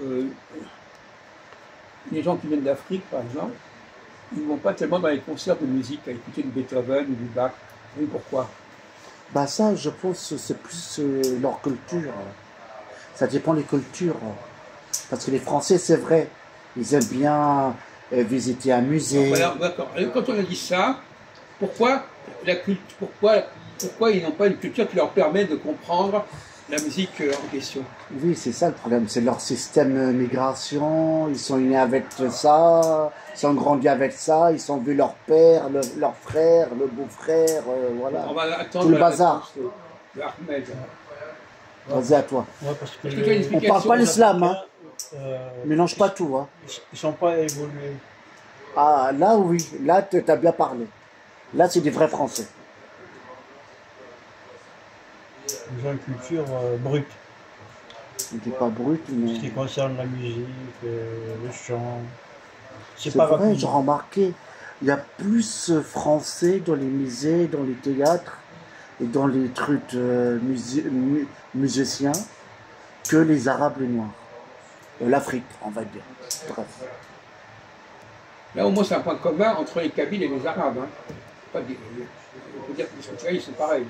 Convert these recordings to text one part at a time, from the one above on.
euh, les gens qui viennent d'Afrique, par exemple, ils ne vont pas tellement dans les concerts de musique à écouter du Beethoven ou du Bach. Vous savez pourquoi? Bah ça, je pense que c'est plus leur culture. Ça dépend des cultures. Parce que les Français, c'est vrai, ils aiment bien visiter un musée. Voilà, d'accord. Et quand on a dit ça, pourquoi pourquoi ils n'ont pas une culture qui leur permet de comprendre la musique en question? Oui, c'est ça le problème, c'est leur système migration, ils sont nés avec ça, ils sont grandis avec ça, ils ont vu leur père, leur frère, le beau-frère, voilà. On va attendre Tout le la bazar. réponse de Ahmed. Vas-y à toi. Ouais, parce que Est-ce que tu as une On explication? parle pas l'islam, hein. euh, Mélange pas tout, hein. ils sont pas évolués. Ah, là oui, là t'as bien parlé. Là c'est des vrais Français. Ils ont une culture brute. C'était pas brut, Ce mais... qui concerne la musique, le chant. C'est pas vrai, rapide. j'ai remarqué, il y a plus français dans les musées, dans les théâtres et dans les trucs musiciens que les Arabes et Noirs. L'Afrique, on va dire. Bref. Là, au moins, c'est un point commun entre les Kabyles et les Arabes. Hein. On peut dire que les Israéliens, c'est pareil.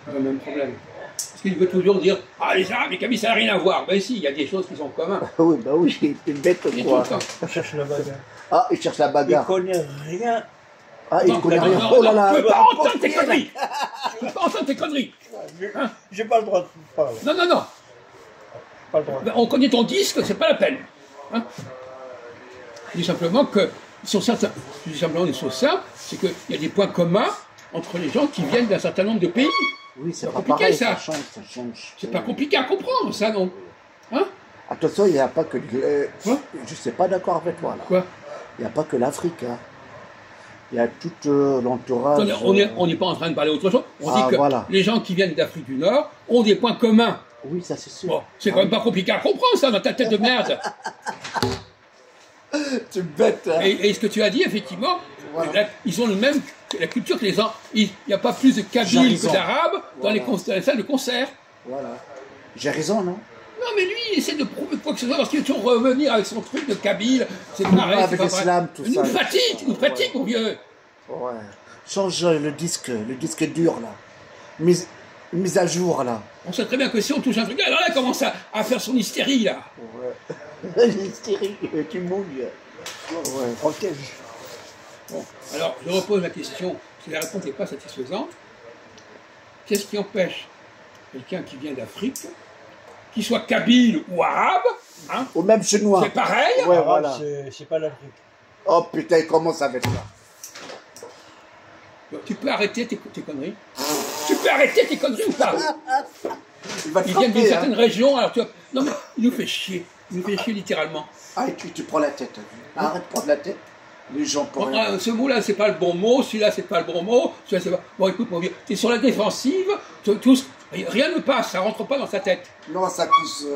C'est le même problème. Parce qu'il veut toujours dire ah, les Arabes et les Kabyles, ça n'a rien à voir. Ben si, il y a des choses qui sont communes. Oui, bah oui, t'es bête Et quoi. tout le temps. On cherche la bagarre. Ah, il cherche la Il bagarre. connaît rien. Ah, il Non, connaît non, rien. non, Oh là là. je veux pas entendre tes conneries. Je veux pas entendre tes conneries. J'ai pas le droit de parler. Non, non, non. Pas le droit. Ben, on connaît ton disque, c'est pas la peine. Hein. Je dis simplement que, je dis simplement des choses simples, c'est qu'il y a des points communs entre les gens qui viennent d'un certain nombre de pays. Oui, c'est C'est pas compliqué, pareil, ça. ça change, ça change. C'est pas compliqué à comprendre, ça, non? Hein? Attention, il n'y a pas que... Quoi? je ne suis pas d'accord avec toi, là. Quoi? Il n'y a pas que l'Afrique, hein. Il y a tout l'entourage... Attendez, on n'est pas en train de parler autre chose. On dit que voilà. les gens qui viennent d'Afrique du Nord ont des points communs. Oui, ça c'est sûr. Bon, c'est quand même pas compliqué à comprendre, ça, dans ta tête de merde. Tu es bête, hein. Et ce que tu as dit, effectivement, Voilà. ils ont le même, la culture que les gens. Il n'y a pas plus de Kabyles que raison. d'Arabes dans Voilà. dans les salles de concert. Voilà. J'ai raison, non? Non, mais lui, il essaie de prouver quoi que ce soit parce qu'il veut toujours revenir avec son truc de Kabyle. C'est pareil. Avec c'est pas vrai. l'islam, tout Il ça. nous fatigue, il nous fatigue, mon vieux. Ouais. Change le disque dur, là. Mise à jour, là. On sait très bien que si on touche un truc, alors là, il commence à faire son hystérie, là. Ouais. L'hystérie, tu mouilles. Ouais. Protège. Bon, alors, je repose la question, parce que la réponse n'est pas satisfaisante. Qu'est-ce qui empêche quelqu'un qui vient d'Afrique, qu'il soit kabyle ou arabe, hein, Ou même chinois. c'est pareil, Ouais, Arabe, voilà. c'est pas l'Afrique. Oh putain, il commence avec ça. tu peux arrêter tes conneries. Tu peux arrêter tes conneries ou pas? Il va te Ils viennent d'une frapper, certaine hein. région, alors tu vois. Non, mais il nous fait chier. Il nous fait chier littéralement. Ah, et tu prends la tête. Arrête de prendre la tête. Les gens pour Bon, rien. ce mot-là, c'est pas le bon mot, celui-là, c'est pas le bon mot, celui-là, c'est pas... Bon, écoute, mon vieux, t'es sur la défensive, rien ne passe, ça rentre pas dans sa tête. Non, ça cause...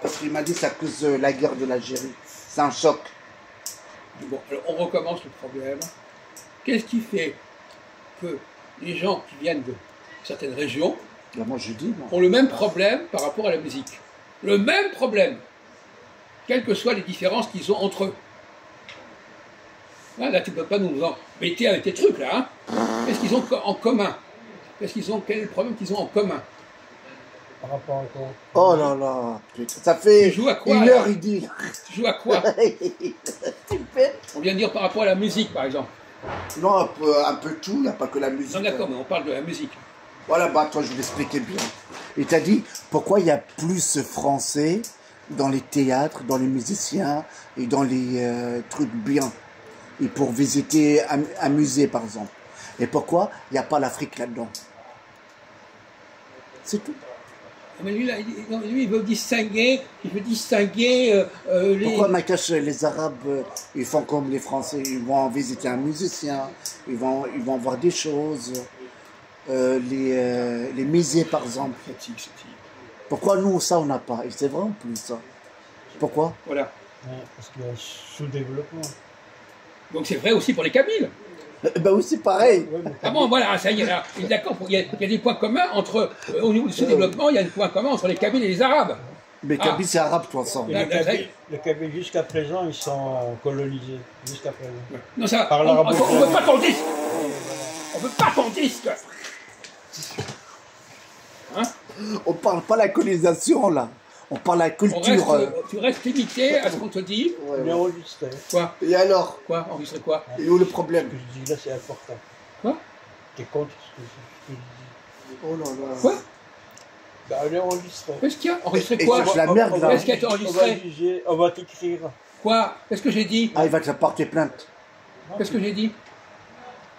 parce qu'il m'a dit ça cause la guerre de l'Algérie. C'est un choc. Bon, alors on recommence le problème. Qu'est-ce qui fait que les gens qui viennent de certaines régions Là, moi, je dis, moi. ont le même problème par rapport à la musique? Le même problème, quelles que soient les différences qu'ils ont entre eux. Là, tu ne peux pas nous embêter avec tes trucs, là. Hein. Qu'est-ce qu'ils ont en commun? Quel est le problème qu'ils ont en commun? Par rapport à quoi? Oh là là, putain, ça fait Tu joues à quoi, une là heure, il dit. Tu joues à quoi? Tu fais On vient de dire par rapport à la musique, par exemple. Non, un peu tout, il n'y a pas que la musique. Non, d'accord, mais on parle de la musique. Voilà, bah toi, je vais l'expliquer bien. Il t'a dit pourquoi il y a plus français dans les théâtres, dans les musiciens et dans les trucs bien. Et pour visiter un musée, par exemple. Et pourquoi il n'y a pas l'Afrique là-dedans? C'est tout. Mais lui, là, il veut distinguer, les... Pourquoi, Makache, les Arabes, ils font comme les Français, ils vont visiter un musicien, ils vont voir des choses, les musées, par exemple. Fatigue. Pourquoi nous, ça, on n'a pas? Et c'est vrai en plus, ça. Pourquoi? Voilà. Ouais, parce qu'il y a un sous-développement. Donc c'est vrai aussi pour les Kabyles. Ben oui, c'est pareil. Ouais, mais Ah bon, voilà, ça y est, alors, il est d'accord, il y a des points communs entre, au niveau du sous-développement, il y a des points communs entre les Kabyles et les Arabes. Mais Ah. Kabylie, c'est arabe, toi, ça. Et les Kabyles, jusqu'à présent, ils sont colonisés. Jusqu'à présent. Non, ça, Par on l'arabe. veut pas ton disque. On veut pas ton disque. Hein? On parle pas de la colonisation, là. On parle de la culture. Tu restes limité à ce qu'on te dit. Ouais, On est ouais. enregistré. Quoi? Et alors? Quoi? Enregistrer quoi? Et où le Ce problème? que je dis là, c'est important. Quoi? T'es contre ce que je dis. Oh là là. Quoi? Bah, on est enregistré. Qu'est-ce qu'il y a? Enregistrer Et quoi? c'est la merde, là. Qu'est-ce qui a été On va enregistré? juger, on va t'écrire. Quoi? Qu'est-ce que j'ai dit? Ah, il va te porter plainte. Qu'est-ce que j'ai dit?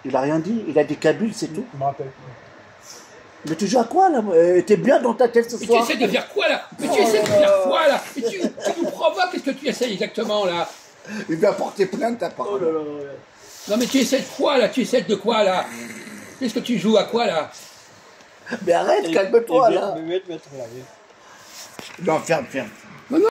Il a rien dit. Il a dit Kabyle, c'est tout. Je me rappelle plus. Mais tu joues à quoi, là? T'es bien dans ta tête ce Mais tu soir? essaies de faire quoi là? Mais tu essaies de faire quoi là? Mais tu nous provoques, qu'est-ce que tu essaies exactement là? Il va porter plainte, Oh apparemment. là là là. Non mais tu essaies de quoi là? Tu essaies de quoi là? Qu'est-ce que tu joues à quoi là? Mais arrête, calme-toi, Et là. mettre là. Non, ferme, ferme.